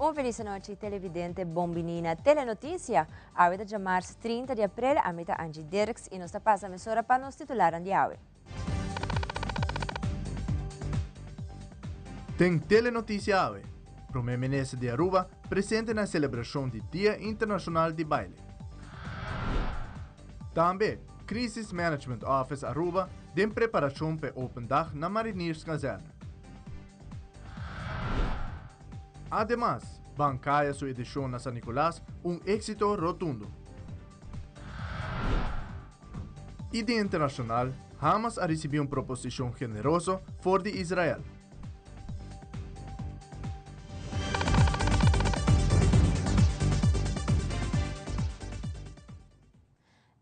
Un feliz noche, televidente, bombinina, telenotícia. Awit de março 30 de abril, a meta Angie Dirks e nos passa a emissora para nos titular de Awe. Tem telenotícia Awe. Primeiro-ministro de Aruba presente na celebração do Dia Internacional de Baile. Também, Crisis Management Office Aruba tem preparação para Open Dag na Mariners Caserna. Además, bancária sua edição na San Nicolás, êxito rotundo. E de internacional, Hamas a recebido proposição generosa for de Israel.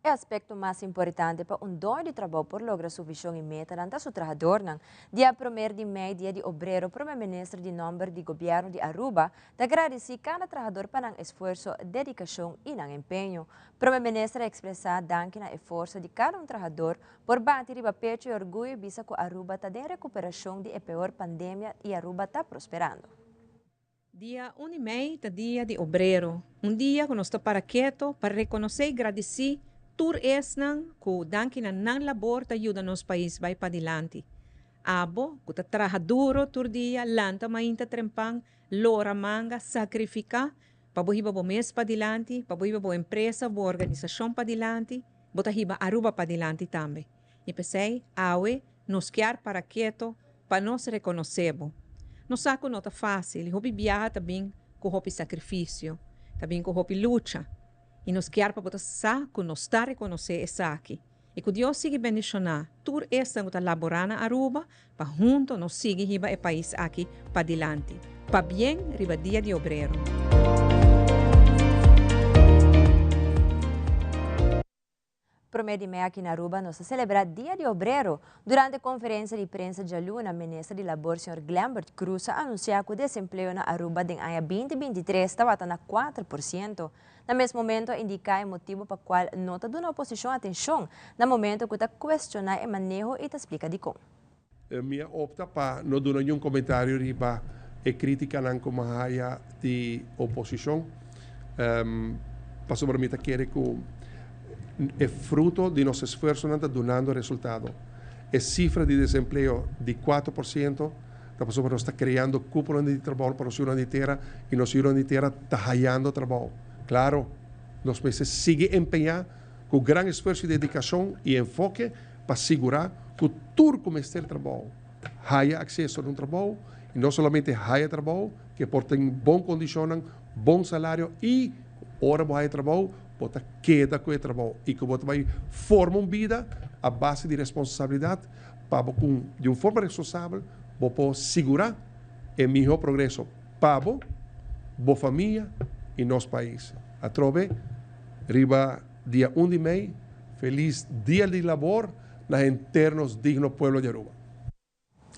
O aspecto mais importante para dono de trabalho por lograr sua visão e meta ante seu trabalhador, dia 1 de maio, dia de obreiro, primeiro-ministro de nome do governo de Aruba, de agradecer cada trabalhador para o esforço, dedicação e empenho. O primeiro-ministro expressar danke na esforço de cada trabalhador por bater riba pecho e orgulho visa que Aruba está em recuperação de a pior pandemia e Aruba está prosperando. Dia 1 de maio é dia de obreiro, dia que nós estamos para quieto, para reconhecer e agradecer tur esnan ku danki na nang labor ta ajuda nos país vai para dilante. Abo, ku ta traha duro tur dia, lanta mainta trempang, lora manga, sacrifica, pabuhiba bo mes pa dilante, pabuhiba bo empresa, bo organização pa dilante, bota hiba Aruba pa dilante tambe. E pensei, awe, nos quer para quieto, pa nos reconhecebo. Nos saco nota fácil, hopi biaha também com hopi sacrifício, também com hopi luta. E nos quer para botar saco, nos está reconhecer esse aqui. E que Deus siga bendicionar, tur esta que laborar na Aruba, para junto nos siga riba o país aqui para dilante. Para bem, riba dia de obreiro. Primeiro de maio aqui na Aruba, nós celebramos Dia de Obreiro. Durante a conferência de prensa de Luna, o ministro de Labor, Sr. Glambert Cruz, anunciou que o desemprego na Aruba em ano 2023 estava a 4%. No mesmo momento, indica o motivo para o qual nota de uma oposição atenção, no momento que está questionando o manejo e explica de como. Minha opta para não dar nenhum comentário riba e crítica não como a de oposição. Para sobreviver querer que é fruto de nosso esforço não está dando resultado. A cifra de desemprego de 4%, nós está criando cúpula de trabalho para a cidade inteira e a cidade inteira está ganhando trabalho. Claro, nós precisamos seguir empenhar com grande esforço e dedicação e enfoque para assegurar que tudo como este trabalho haya acesso a um trabalho e não somente haya trabalho, que portem boa condição, bom salário e hora de trabalho, bota queda com o trabalho e que bota vai formar uma vida a base de responsabilidade para de uma forma responsável para segurar o melhor progresso para a família e nosso país. A trove, riba dia 1 de maio, feliz dia de labor na internos digno pueblo de Aruba.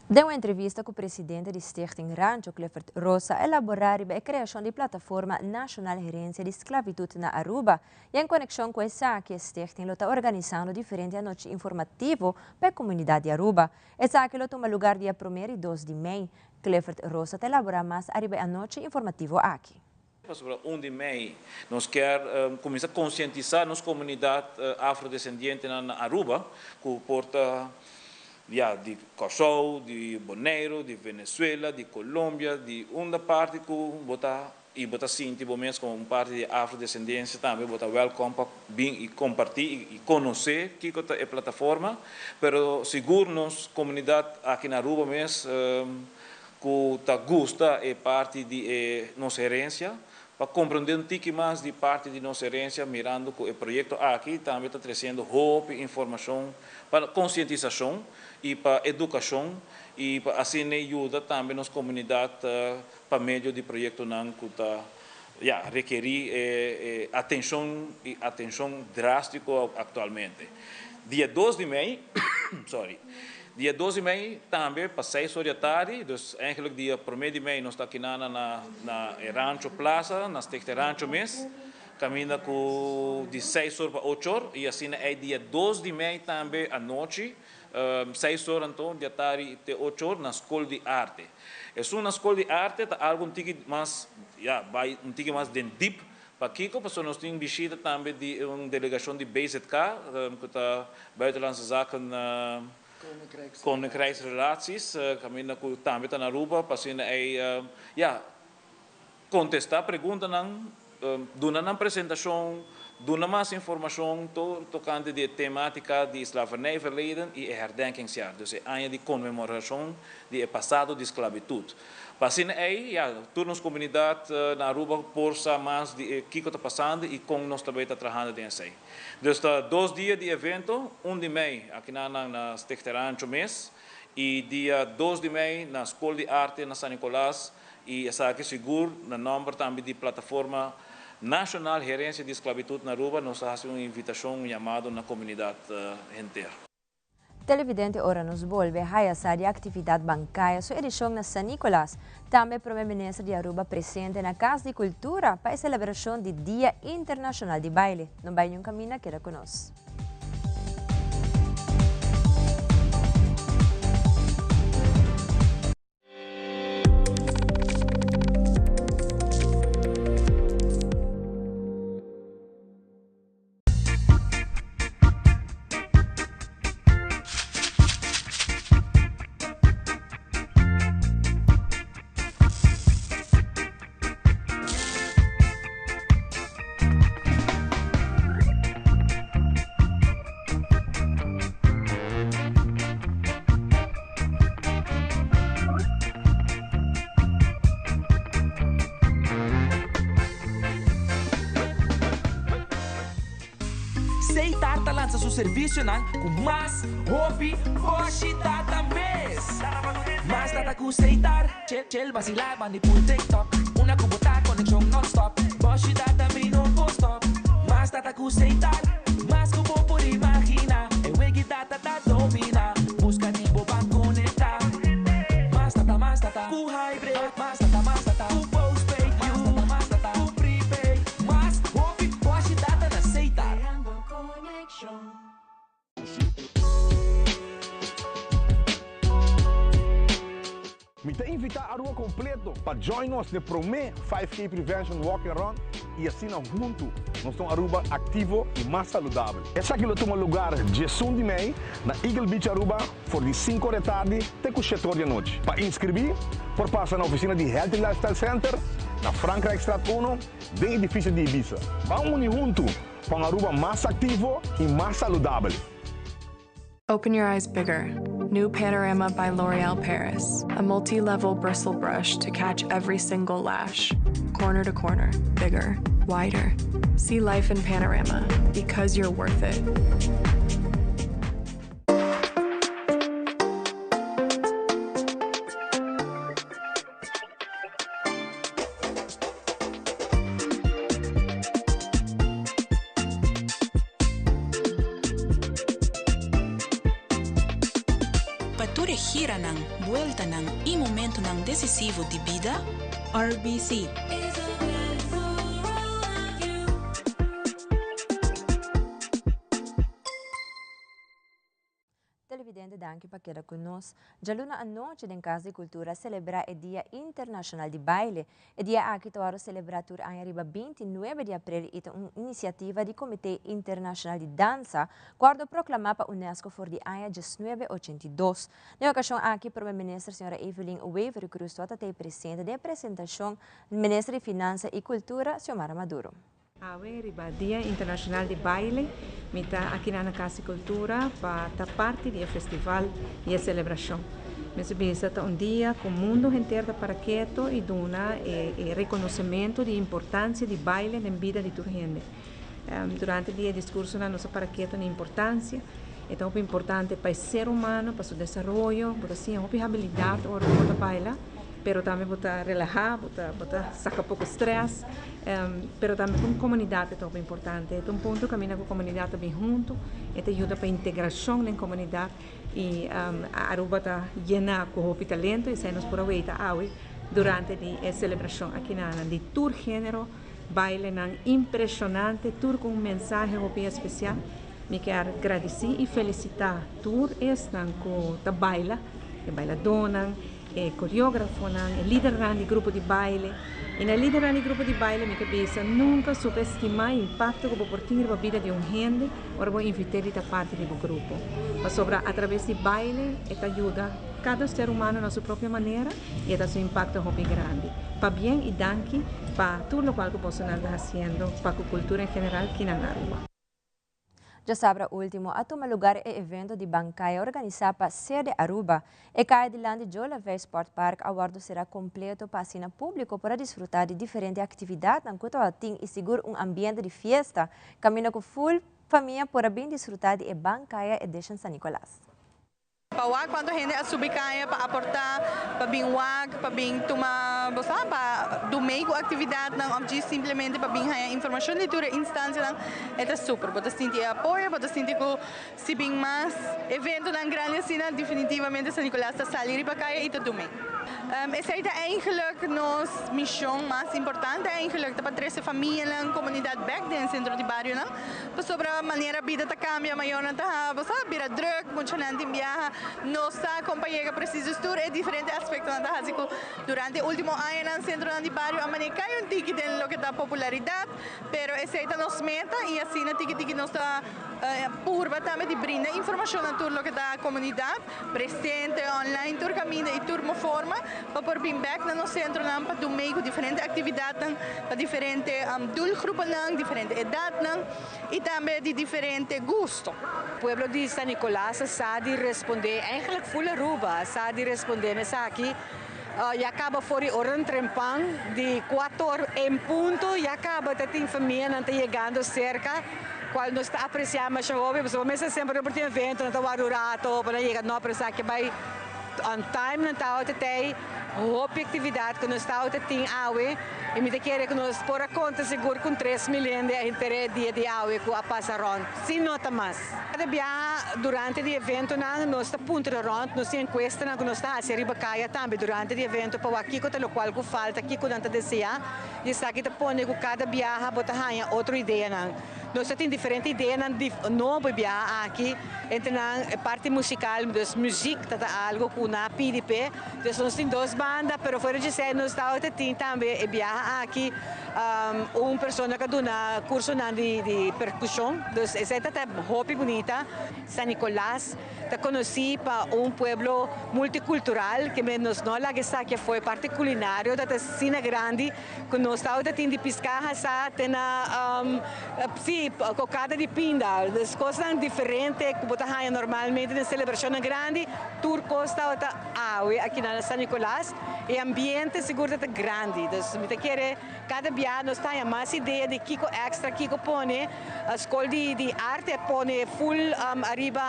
Deu uma entrevista com o presidente de Stichting Rancho, Clifford Rosa, elaborar a criação de plataforma nacional de gerência de esclavitud na Aruba. E em conexão com essa, que a Stichting está organizando diferente noite informativo para a comunidade de Aruba. Essa que toma lugar dia 1 e 2 de maio. Clifford Rosa está elaborar mais a noite informativo aqui. Sobre 1 de maio, nós queremos começar a conscientizar nossa comunidade afrodescendente na Aruba, que porta de Kosovo, de Bonaire, de Venezuela, de Colômbia, de uma parte que bota sinti mesmo como parte de afrodescendência também bota welcome para vir e compartilhar e conhecer que é a plataforma, pero seguro nossa comunidade aqui na Aruba mesmo que tá gosta é parte de nossa herência, para compreender um pouco mais de parte de nossa herência, mirando que o projeto aqui também está trazendo hope, informação para conscientização e para educação e para assim ajuda também nossa comunidade para meio de projeto que está requerir atenção drástica atualmente. Dia 2 de maio, Dia 12 de maio também, para 6 horas da tarde, então, eigenlijk dia 1 de maio, nós estamos aqui na Rancho Plaza, na Stichting Rancho mesmo, caminha de 6 horas para 8 horas, e assim é dia 12 de maio também, à noite, 6 horas então, de tarde até 8 horas, na Escola de Arte. Es una escola de arte, algo un tiki más, vai un tiki más den deep, para Kiko, porque nós temos visita também de uma delegação de BZK, que está buitenlandse zaken, koninkrijksrelaties, caminha com também está na Aruba, para contestar perguntas, dar uma apresentação, dar mais informação tocante de temática de slavernijverleden e herdenkingsjaar. Dus een de commemoração de passado de esclavitud. Assim toda nossa comunidade na Aruba porsa mais de que está passando e como nós também está trabalhando nisso. Dus 2 dias de evento, 1 de maio aqui na Stichterrancho mês e dia 2 de maio na Escola de Arte na São Nicolás e essa aqui seguro na nome também de plataforma Nacional Gerência de Esclavitud na Aruba, nós fazemos uma invitação chamada na comunidade inteira. Televidente ora nos volve a hayasar de atividade bancária sua edição na San Nicolás. Também o primeiro-ministro de Aruba presente na Casa de Cultura para a celebração do Dia Internacional de Baile. Não vai nenhum caminho, queda conosco. Seitar lança seu serviço com mais hobby, hoje data mês. Mas data com Seitar, chel vacilar, mani por TikTok. Una kubota conexão non-stop, hoje data me não vou stop. Mas data com Seitar, mas como por imaginar, é wegi data da domina, busca de boba conectar. Mas data, com hybrid, mas data, com postpaid, mas data, com prepaid, mas hobby, hoje data na Seitar. Me te invitar a rua completo para join nos no Promé 5K Prevention Walking Around e assim juntos nós estamos Aruba ativo e mais saudável. Esse aqui é o lugar de 1 de maio na Eagle Beach Aruba for de 5 da tarde até 7 da noite. Para inscrever, por passar na oficina de Healthy Lifestyle Center na Frankrijkstraat 1, bem edifício de Ibiza. Vamos juntos para um Aruba mais ativo e mais saudável. Open your eyes bigger. New Panorama by L'Oréal Paris. A multi-level bristle brush to catch every single lash. Corner to corner, bigger, wider. See life in Panorama because you're worth it. Pature gira ng vuelta ng momento ng decisivo de vida, RBC. Televidente, danke para quedar conosco. Já luna a noite em Casa de Cultura celebrar o Dia Internacional de Baile. O dia aqui toaro celebrar a arriba 29 de abril e uma iniciativa do Comitê Internacional de Dança, quando proclamar para a Unesco for de ano 1982. Na ocasião aqui, o primeiro-ministro, a senhora Evelyn Weaver Cruz, está presente da apresentação do ministro de Finanças e Cultura, Xiomara Maduro. Riba Dia Internacional de Baile, mita aqui na Casa de Cultura para parte do festival e a celebração. Mas é um dia que o mundo inteiro para quieto e dona reconhecimento da importância de baile na vida de toda a gente. Durante o dia discurso na nossa para quieto na importância, é tão importante para o ser humano, para o seu desenvolvimento, para assim, a habilidade hora de bailar. Pero também botar relaxar, botar sacar pouco estresse, pero também com comunidade é tão importante. É um ponto que caminha com a comunidade bem junto, e ajuda para a integração na comunidade e a Aruba está llena com o talento e saímos por aí durante a celebração aqui na de tour gênero, baile impressionante, tour com mensagem especial. Me quero agradecer e felicitar tour esse que baila, que baila dona. coreógrafo, o líder do grupo de baile. E na líder do grupo de baile, minha cabeça nunca subestimar o impacto que pode ter na vida de gente ou vou invitar a parte do grupo. Mas sobre através de baile, ela ajuda cada ser humano na sua própria maneira e ela tem um impacto muito grande. Para bem e danke para tudo o que posso estar fazendo para a cultura em geral aqui na Aruba. Já sabra último, a toma lugar e evento de bancaya organizado para sede Aruba. E caia de land de Jola Bay Sport Park, aguardo será completo para assina público para desfrutar de diferentes atividades, enquanto ating e seguro ambiente de fiesta. Camina com full família para bem desfrutar de bancaya edition San Nicolás. Pawag quando gente a subir kaya para aportar para bem wag para bem tomar para dumei com atividade não obje simplesmente para bem haya informação de toda instância não é super para sentir apoio para sentir que se bem mais evento não grande assim definitivamente San Nicolás está salir para kaya e tá dumei. Essa é eigenlijk nossa missão mais importante eigenlijk para trazer família na comunidade back dentro centro de bairro não para sobre a maneira a vida tá cambia maior não tá você vira drug muito gente viaja nossa companhia precisa estudar é diferente aspecto da Házico durante o último ano no centro de bairro a maneira cai ticket em lo que da popularidade pero essa é nos meta e assim na ticket nos está purba também de brinda informação na tudo lo que da comunidade presente online tur caminho e turma forma para por bem back no centro não para do meio diferente atividade para diferente doelgroepen não diferente idade não e também de diferente gosto. Pueblo de San Nicolás sabe responder eigenlijk full Aruba sabe responder nessa aqui e acaba fora oran trempang de 4 em ponto e acaba tem família não está chegando cerca qual nós está apreciando mas mas sempre por ter evento não está warurato para chegar não para que vai on time não está até objetividade que nós está tem awe e me quer que nós por a conta seguro com 3 milhões de interesse dia de awe com a passaron se nota mais cada dia durante o evento nós está ponto de rond nós encuesta que nós está a ser ribacaia também durante o evento para aqui com o qual que falta aqui com tanta deseja e está aqui põe com cada viaja botar outra ideia não nós temos diferentes ideias novo viaja aqui entre a parte musical das música tá algo com na PDP nós temos duas bandas pero fora de ser nós está também viaja aqui pessoa que dá curso de percussão dus essa é hobby bonita San Nicolás está conhecido para pueblo multicultural que menos não lá que foi parte culinário da cena grande que nós está tem de pescar sa tem sim cocada de pinda as coisas diferentes que botar normalmente na celebração grande turco está aqui na San Nicolás e ambiente seguro está grande dus me quer cada dia nós tem mais ideia de Kiko extra Kiko põe a escola de arte põe full arriba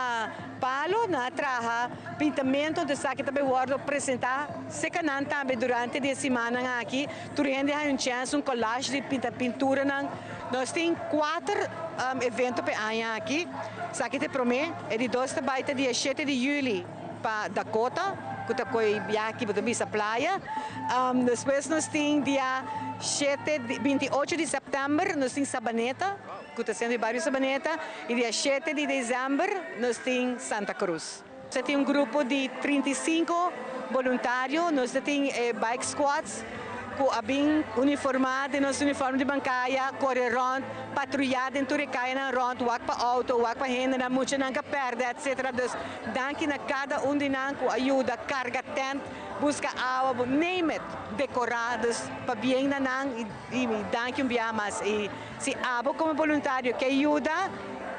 palo na traja pintamento de saque também guardo apresentar se canan também durante a semana aqui tu rende chance collage de pintura nós tem 4 eventos para ano aqui saque te promete é de 2 de dia 7 de julho para Dakota que foi aqui para a praia depois nós tem dia 28 de setembro nós tem Sabaneta que está sendo bairro Sabaneta e dia 7 de dezembro nós tem Santa Cruz. Nós tem grupo de 35 voluntários, nós tem bike squads com a bem uniformado, nosso uniforme de bancária, correr rond, patrulhar em Turicaya na rond, wak para auto, wak para renda, na muita não perde, etc. Dus, danke na cada de nós com ajuda, carga tent, busca água, name it, decorados, para bem na nang e danke dia mais e se abo como voluntário que ajuda,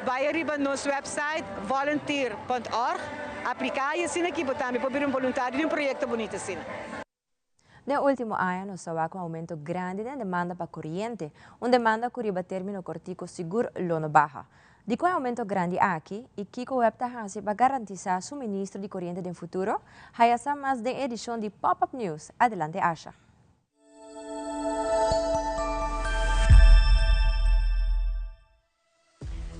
vai arriba no nosso website volunteer.org, aplicar e assim aqui botamos para um voluntário de projeto bonito assim. No último ano, nos sawa com aumento grande na demanda para corriente, demanda que riba termino cortico seguro lono baja. De com aumento grande aqui, e Kiko Web Tahasi para garantizar suministro de corriente no futuro, hayasa mais de edição de Pop-Up News. Adelante, Asha.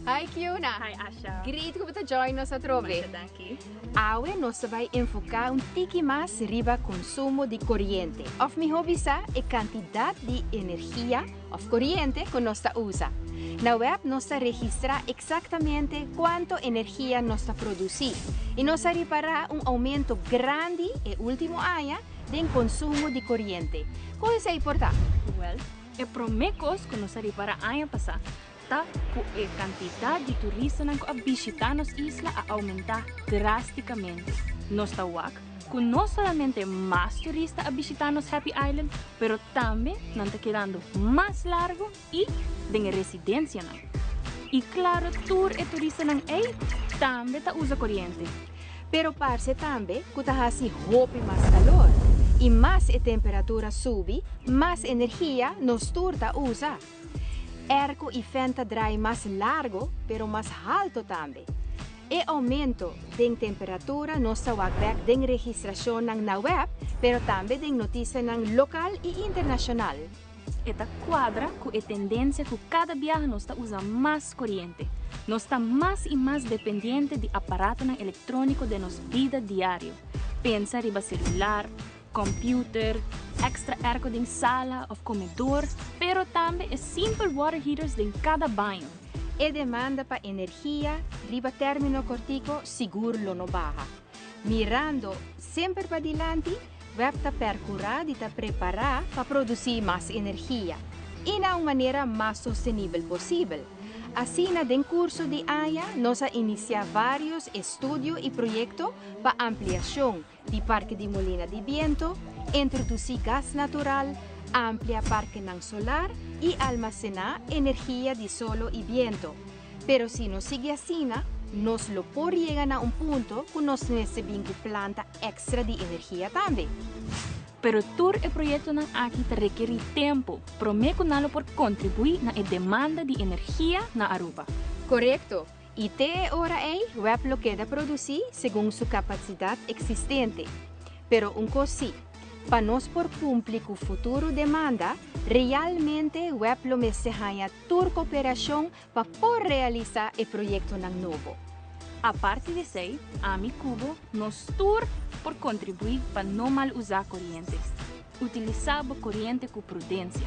Hi, Kiona. Hi, Asha. Great ko ba join nos sa trobe? Danke. Awe nos vai enfocar tiki mais riba consumo de corriente. Of mi hobby sa e cantidad de energia of corriente que nos usa. Na web nos registra exactamente quanto energia nos produzir e nos repara aumento grande e último ano de consumo de corriente. Como é importante? Well, e promecos que nos repara ano passado. Com a quantidade de turistas que visitam nossa isla a aumentar drasticamente. Nós estamos com não somente mais turistas a visitar nosso Happy Island, mas também não está quedando mais largo e de residência. E claro, tour e turista também está usa corrente. Pero parece também que está assim roupa mais calor. E mais a temperatura sube, mais energia nos tour está usa. Erco e fenta drai mais largo, pero mais alto também. E aumento de temperatura não só back de registração na web, pero também de notícia local e internacional. Esta quadra com a tendência que cada viagem nós usa mais corrente. Nós está mais e mais dependente de aparatos eletrônicos de nossa vida diária. Pensa riba celular, computer, extra airco em sala ou comedor, pero também é simple water heaters em cada banho. E demanda para energia, riba término cortico, seguro não baja. Mirando sempre para diante, web ta percurar e ta preparar para produzir mais energia. E na maneira mais sustentável possível. Assim, no curso de AIA, nós iniciamos vários estudos e projetos para ampliação do Parque de Molina de Viento, introduzir gás natural, ampliar parque solar e almacenar energia de solo e viento. Pero se não sigue assim, nós lo por llegar a ponto que nós necessitamos planta extra de energia também. Pero tour e projeto aqui requer tempo, prometo nalo por contribuir na demanda de energia na Aruba. Correto. E até hora web lo queda produzir segundo sua capacidade existente. Pero coisa, para nós por cumprir com o futuro demanda, realmente web lo meseja tour cooperação para por realizar o projeto novo. A parte de isso, a mi cubo nos tour por contribuir para não mal usar correntes. Utilizar a corrente com prudência.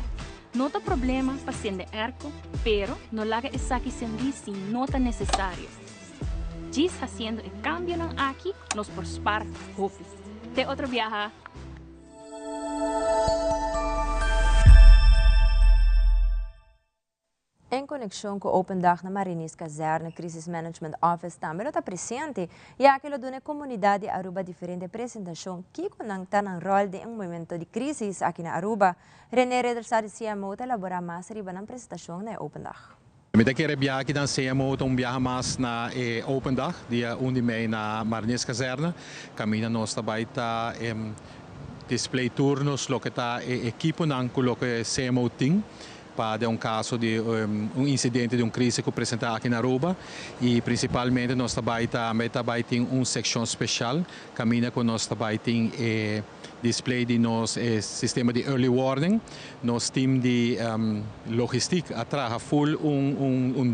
Não tem problema para acender arco, pero não larga essa que acender se não é necessário. Diz fazendo o cambio aqui, nos por spar hope. Te outro viaja. Em conexão com o Open Dag na Marinis Caserna Crisis Management Office também está presente, já que a comunidade Aruba diferente apresentação que conecta no rol de momento de crise aqui na Aruba. René Redersar de CMO está elaborar mais riba na apresentação na Open Dag. Met keer viaje aqui na CMO viaja mais na Open Dag, dia 1 de maio na Marinis Caserna. Caminha nós também está display turnos, lo que está equipo não lo que CMO tem. Para caso de incidente de crise que apresenta aqui na Aruba e principalmente nós também tem seção especial, caminha com nós também tem display de nosso sistema de early warning, nosso time de logística atrás full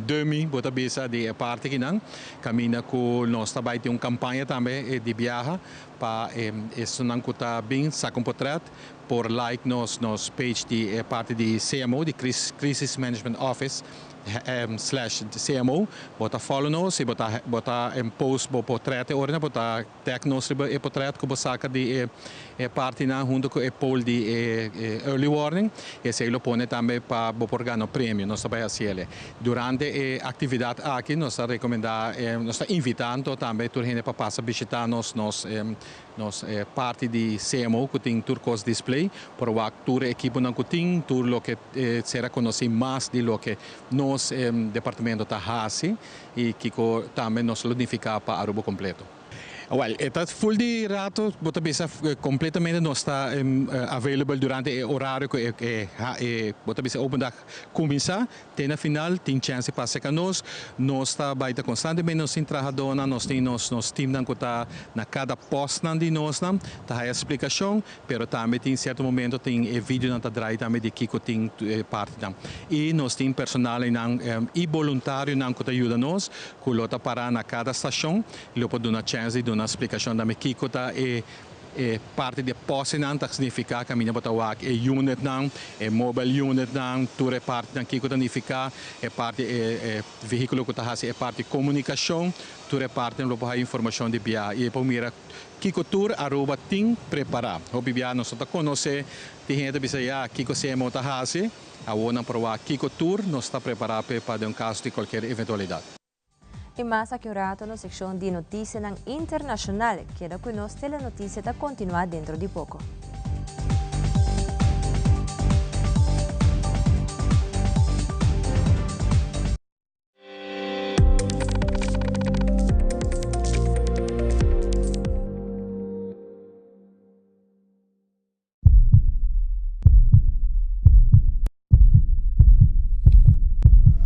dummy bota bisa de parte que não, caminha com nós também tem campanha também de viagem para isso não custa bem saco portrait por like nos page de parte de CMO, de Crisis Management Office /CMO, bota follow nos e bota post bo portrait orna bota tag nos e portrait que saca de parte na junto com o poll de early warning e se lo pone também para bo porgano prêmio nós também assim durante a atividade aqui nós recomendar nós invitando também toda gente para passar visitar nos parte de CMO que tem turcos display por o tour equipo não tem tour lo que será conhecer mais de lo que nos departamento está fazendo e que também nos unificar para Aruba completo. Well, está full de rato, bota bisa completamente não está available durante o horário que bota bisa open dag começar, tem na final, tem chance para ser nós está baita constantemente nós trabalhando, nós temos nos time que está na cada post de nós, tá a explicação, pero também tem certo momento tem vídeo na drive também de que tem parte e nós tem personal e voluntário que ajuda nós, que lota para na cada estação, ele pode dar uma chance de uma explicação da Mexico parte de posse não significa que a minha botawak unit não mobile unit não tudo parte da Kiko significa parte veículo que está é parte de comunicação tudo parte do para informação de via e para mira Kiko Tour arroba ting preparar o bibia nós está conhecer tem gente bisa ya Kiko se monta hasi a ona prova Kiko Tour nós está preparado para um caso de qualquer eventualidade. E mais aqui na seção de notícias internacional, que da conosco a notícia está continuar dentro de pouco.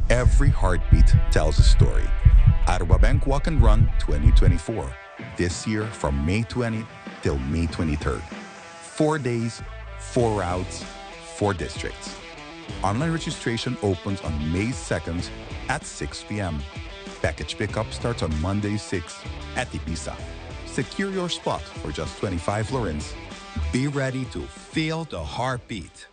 Every heartbeat tells a story. Aruba Bank Walk and Run 2024. This year from May 20th till May 23rd. 4 days, 4 routes, 4 districts. Online registration opens on May 2nd at 6 p.m. Package pickup starts on Monday 6 at Ibiza. Secure your spot for just 25 florins. Be ready to feel the heartbeat.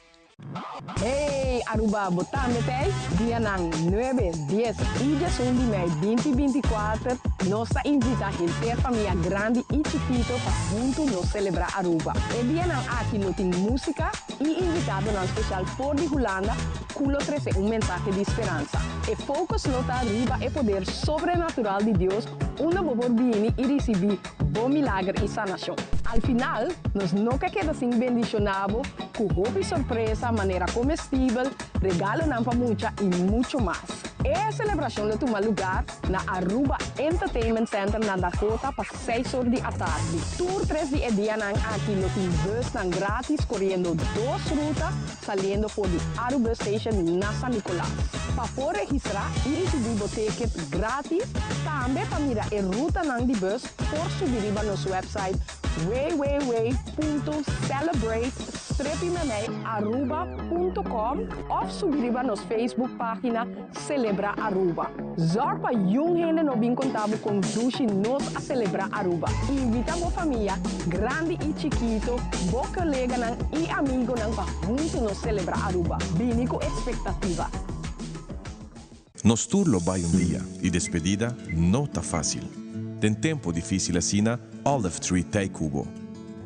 Hey, Aruba, botame tay, dia ng 9, 10 y 11 de May 2024, nos invita a gente família grande e chiquito para juntos nos celebrar Aruba. E dia ng aqui no tem música e invitado na especial por de Holanda, culo 13 mensaje de esperança. E focus nota arriba e poder sobrenatural de Deus, una bobor viene e receber bom milagre e sanação. Al final, nos nunca queda sin bendicionado, com roupa e surpresa, maneira comestível, regalo na pamucha e muito mais. A celebração toma lugar na Aruba Entertainment Center na Dakota para 6 horas da tarde. Tour 3 dia aqui no tem bus grátis correndo 2 rutas, saindo por de Aruba Station na San Nicolás. Para poder registrar e receber ticket grátis, também para mirar a ruta de bus, por subir no nosso website www.celebrate-aruba.com ou subir na nossa Facebook página Celebra Aruba. Zorg para jong gente no bem contável com duche nos a celebrar Aruba. Invita a família, grande e chiquito, boa colega e amigo para juntos nos celebrar Aruba. Bem com expectativa. Nos turlo vai dia e despedida não está fácil. Tem tempo difícil assim, Olive Tree Tay Cubo.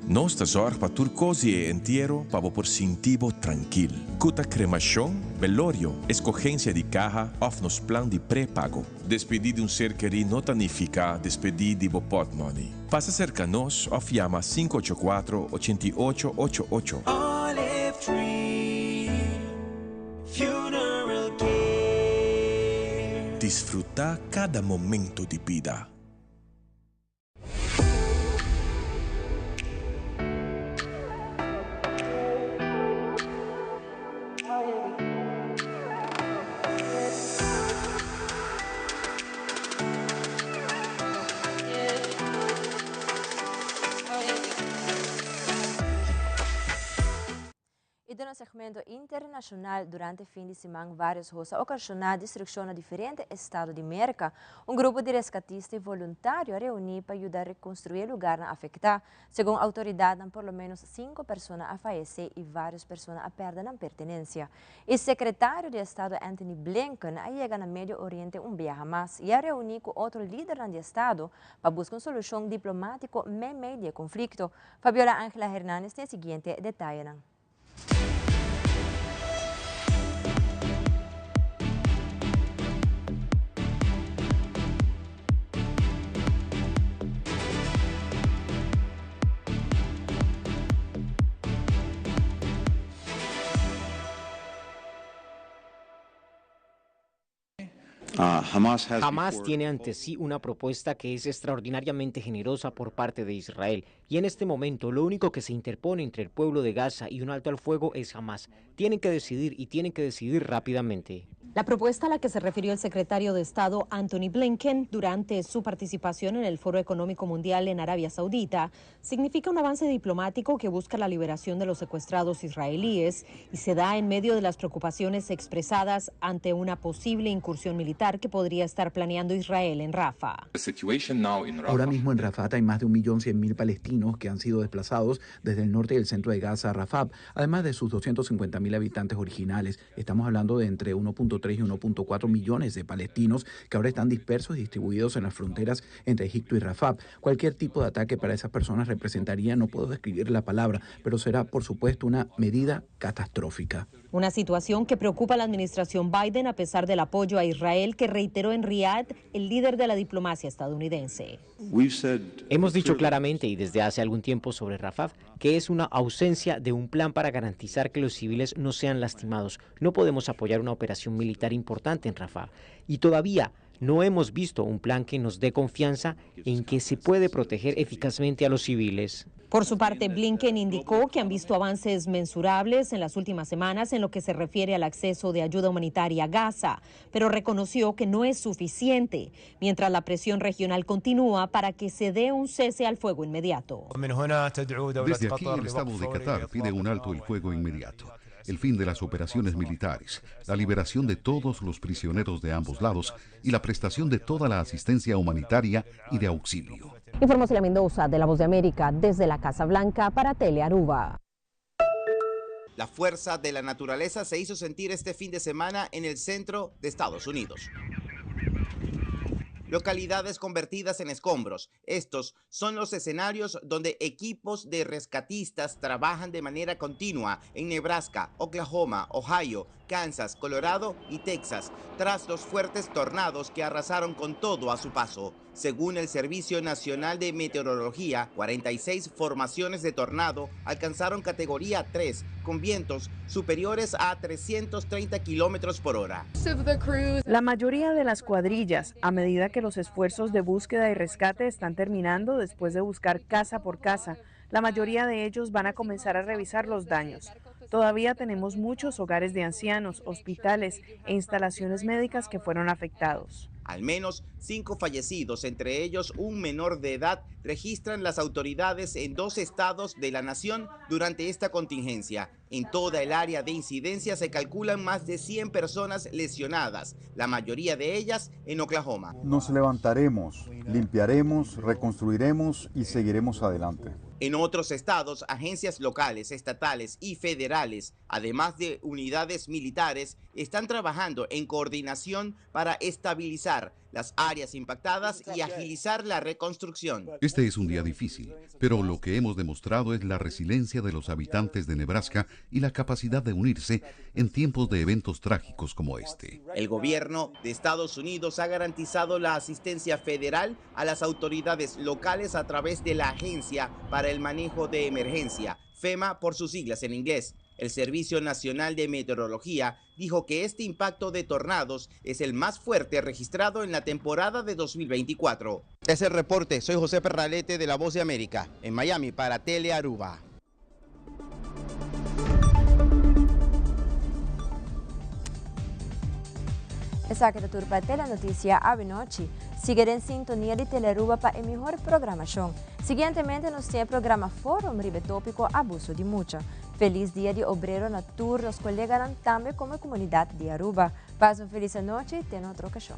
Nós ta zorg pa turcosi e entierro pa por sintivo tranquil. Cuta cremação, velorio, escogencia de caja of nos plan de pré-pago. Despedir de ser querido não significa despedir de pot money. Passa cerca nos of llama 584-8888. Olive Tree Funeral Care. Disfruta cada momento de vida. No segmento internacional, durante o fim de semana, várias roças ocasionaram destruição a diferentes estados de América. Grupo de rescatistas e voluntários reuniu para ajudar a reconstruir o lugar afetado. Segundo a autoridade, pelo menos 5 pessoas a falecer e várias pessoas a perder a pertenência. O secretário de Estado, Anthony Blinken, chega no Médio Oriente viaje mais e a reunir com outro líder do Estado para buscar uma solução diplomática no meio do conflito. Fabiola Ángela Hernández tem o seguinte detalhe. Hamas tiene ante sí una propuesta que es extraordinariamente generosa por parte de Israel, y en este momento lo único que se interpone entre el pueblo de Gaza y un alto al fuego es Hamas. Tienen que decidir y tienen que decidir rápidamente. La propuesta a la que se refirió el secretario de Estado Anthony Blinken durante su participación en el Foro Económico Mundial en Arabia Saudita significa un avance diplomático que busca la liberación de los secuestrados israelíes y se da en medio de las preocupaciones expresadas ante una posible incursión militar que podría estar planeando Israel en Rafah. Ahora mismo en Rafah hay más de 1.100.000 palestinos que han sido desplazados desde el norte y el centro de Gaza a Rafah, además de sus 250.000 habitantes originales. Estamos hablando de entre 1.3 y 1.4 millones de palestinos que ahora están dispersos y distribuidos en las fronteras entre Egipto y Rafah. Cualquier tipo de ataque para esas personas representaría, no puedo describir la palabra, pero será por supuesto una medida catastrófica. Una situación que preocupa a la administración Biden a pesar del apoyo a Israel que reiteró en Riad el líder de la diplomacia estadounidense. Hemos dicho claramente y desde hace algún tiempo sobre Rafah que es una ausencia de un plan para garantizar que los civiles no sean lastimados. No podemos apoyar una operación militar importante en Rafah y todavía no hemos visto un plan que nos dé confianza en que se puede proteger eficazmente a los civiles. Por su parte, Blinken indicó que han visto avances mensurables en las últimas semanas en lo que se refiere al acceso de ayuda humanitaria a Gaza, pero reconoció que no es suficiente, mientras la presión regional continúa para que se dé un cese al fuego inmediato. Desde aquí, el Estado de Qatar pide un alto el fuego inmediato, el fin de las operaciones militares, la liberación de todos los prisioneros de ambos lados y la prestación de toda la asistencia humanitaria y de auxilio. Informó Celia Mendoza de La Voz de América desde la Casa Blanca para Telearuba. La fuerza de la naturaleza se hizo sentir este fin de semana en el centro de Estados Unidos. Localidades convertidas en escombros. Estos son los escenarios donde equipos de rescatistas trabajan de manera continua en Nebraska, Oklahoma, Ohio, Kansas, Colorado y Texas, tras los fuertes tornados que arrasaron con todo a su paso. Según el Servicio Nacional de Meteorología, 46 formaciones de tornado alcanzaron categoría 3, con vientos superiores a 330 kilómetros por hora. La mayoría de las cuadrillas, a medida que los esfuerzos de búsqueda y rescate están terminando después de buscar casa por casa, la mayoría de ellos van a comenzar a revisar los daños. Todavía tenemos muchos hogares de ancianos, hospitales e instalaciones médicas que fueron afectados. Al menos 5 fallecidos, entre ellos un menor de edad, registran las autoridades en 2 estados de la nación durante esta contingencia. En toda el área de incidencia se calculan más de 100 personas lesionadas, la mayoría de ellas en Oklahoma. Nos levantaremos, limpiaremos, reconstruiremos y seguiremos adelante. En otros estados, agencias locales, estatales y federales, además de unidades militares, están trabajando en coordinación para estabilizar las áreas impactadas y agilizar la reconstrucción. Este es un día difícil, pero lo que hemos demostrado es la resiliencia de los habitantes de Nebraska y la capacidad de unirse en tiempos de eventos trágicos como este. El gobierno de Estados Unidos ha garantizado la asistencia federal a las autoridades locales a través de la Agencia para el Manejo de Emergencia, FEMA por sus siglas en inglés. El Servicio Nacional de Meteorología dijo que este impacto de tornados es el más fuerte registrado en la temporada de 2024. Es el reporte. Soy José Perralete de La Voz de América, en Miami para Telearuba. Esa que te turpa la noticia Avenochi. Sigue en sintonía de Telearuba para el mejor programación. Siguientemente nos tiene el programa Fórum Ribetópico Abuso de Mucha. Feliz Día de Obrero na tour, los colegas también como comunidad de Aruba. Pasa una feliz noche y ten otra ocasión.